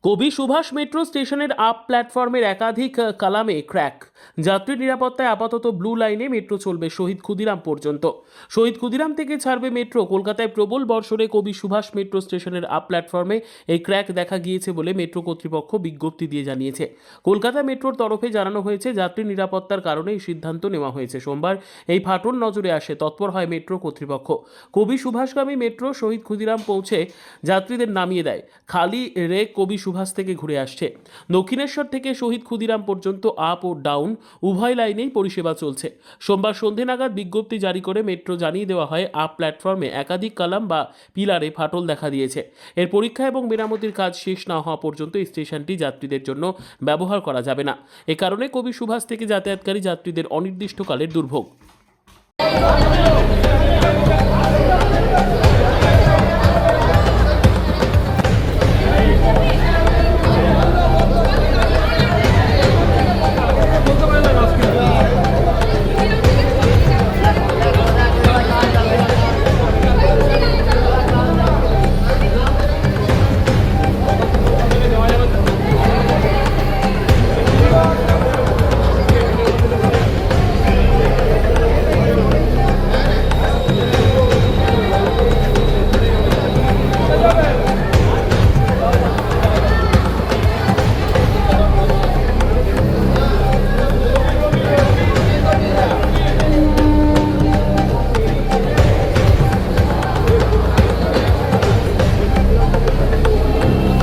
কবি সুভাষ মেট্রো স্টেশনের আপ প্ল্যাটফর্মের একাধিক কালামে ক্র্যাক। যাত্রী নিরাপত্তায় আপাতত ব্লু লাইনে মেট্রো চলবে শহীদ ক্ষুদিরাম পর্যন্ত। শহীদ ক্ষুদিরাম থেকে ছাড়বে মেট্রো। কলকাতায় প্রবল বর্ষণে কবি সুভাষ মেট্রো স্টেশনের আপ প্ল্যাটফর্মে এই ক্র্যাক দেখা গিয়েছে বলে মেট্রো কর্তৃপক্ষ বিজ্ঞপ্তি দিয়ে জানিয়েছে। কলকাতা মেট্রোর তরফে জানানো হয়েছে, যাত্রী নিরাপত্তার কারণে এই সিদ্ধান্ত নেওয়া হয়েছে। সোমবার এই ফাটল নজরে আসে, তৎপর হয় মেট্রো কর্তৃপক্ষ। কবি সুভাষগামী মেট্রো শহীদ ক্ষুদিরাম পৌঁছে যাত্রীদের নামিয়ে দেয়। খালি রে কবি সুভাষ থেকে ঘুরে আসছে। দক্ষিণেশ্বর থেকে শহীদ ক্ষুদিরাম পর্যন্ত আপ ও ডাউন উভয় লাইনেই পরিষেবা চলছে। সোমবার সন্ধে নাগাদ বিজ্ঞপ্তি জারি করে মেট্রো জানিয়ে দেওয়া হয়, আপ প্ল্যাটফর্মে একাধিক কালাম বা পিলারে ফাটল দেখা দিয়েছে। এর পরীক্ষা এবং মেরামতির কাজ শেষ না হওয়া পর্যন্ত এই স্টেশনটি যাত্রীদের জন্য ব্যবহার করা যাবে না। এ কারণে কবি সুভাষ থেকে যাতায়াতকারী যাত্রীদের অনির্দিষ্টকালের দুর্ভোগ।